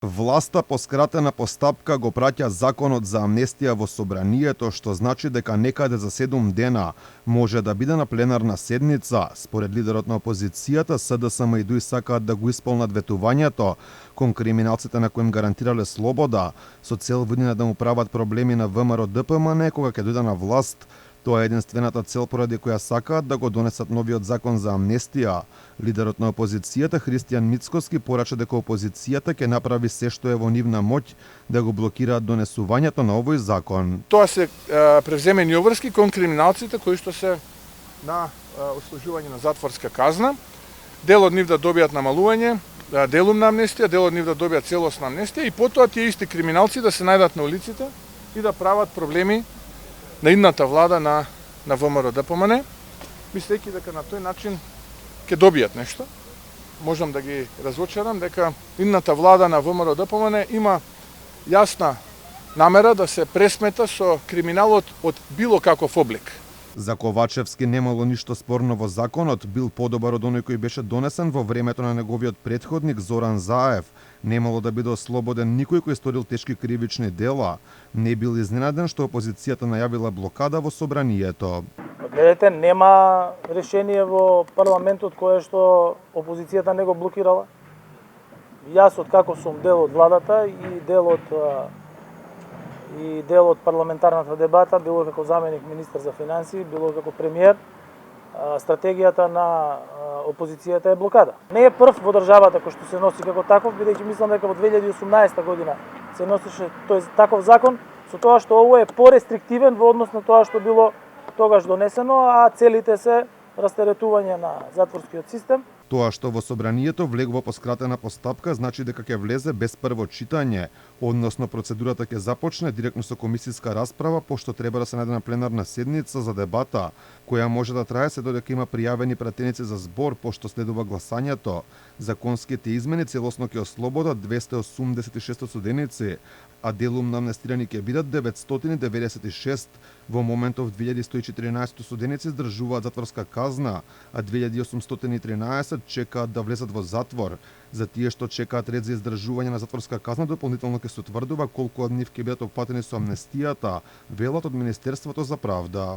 Власта по скратена постапка го праќа законот за амнестија во собранието, што значи дека некаде за 7 дена може да биде на пленарна седница. Според лидерот на опозицијата, СДСМ и ДУИ сакаат да го исполнат ветувањето кон криминалците на кои им гарантирале слобода, со цел во да му прават проблеми на ВМРО ДПМН кога ќе дојде на власт. Тоа е единствената цел поради која сакаат да го донесат новиот закон за амнестија. Лидерот на опозицијата Христијан Мицкоски порача дека опозицијата ќе направи се што е во нивна моќ да го блокираат донесувањето на овој закон. Тоа се превземени обврски кон криминалците кои што се на ослужување на затворска казна. Дел од нив да добијат намалување, делумна амнестија, дел од нив да добијат целосна амнестија и потоа тие исти криминалци да се најдат на улиците и да прават проблеми на идната влада на ВМРО ДПМН, мислејќи дека на тој начин ќе добијат нешто. Можам да ги разочарам дека идната влада на ВМРО ДПМН има јасна намера да се пресмета со криминалот од било каков облик. За Ковачевски немало ништо спорно во законот, бил подобар од оној кој беше донесен во времето на неговиот претходник Зоран Заев. Немало да биде ослободен никој кој сторил тешки кривични дела. Не бил изненаден што опозицијата најавила блокада во собранието. Гледате, нема решение во парламентот кое што опозицијата не го блокирала. Јас откако сум дел од владата и дел од парламентарната дебата, било како заменик министер за финансии, било како премиер, стратегијата на опозицијата е блокада. Не е прв во државата кој што се носи како таков, бидејќи мислам дека во 2018 година се носеше тој таков закон, со тоа што ово е порестриктивен во однос на тоа што било тогаш донесено, а целите се растеретување на затворскиот систем. Тоа што во собранието влегува по скратена постапка значи дека ќе влезе без прво читање, односно процедурата ќе започне директно со комисиска расправа, пошто треба да се најде на пленарна седница за дебата, која може да трае се додека има пријавени пратеници за збор, пошто следува гласањето. Законските измени целосно ќе ослободат 286 осуденици, а делумно амнестирани ќе бидат 996. Во моментов 2114 осуденици издржуваат затворска казна, а 2813 чекаат да влезат во затвор. За тие што чекаат ред за издржување на затворска казна, дополнително ќе се утврдува колку од нив ќе бидат опфатени со амнестијата, велат од Министерството за правда.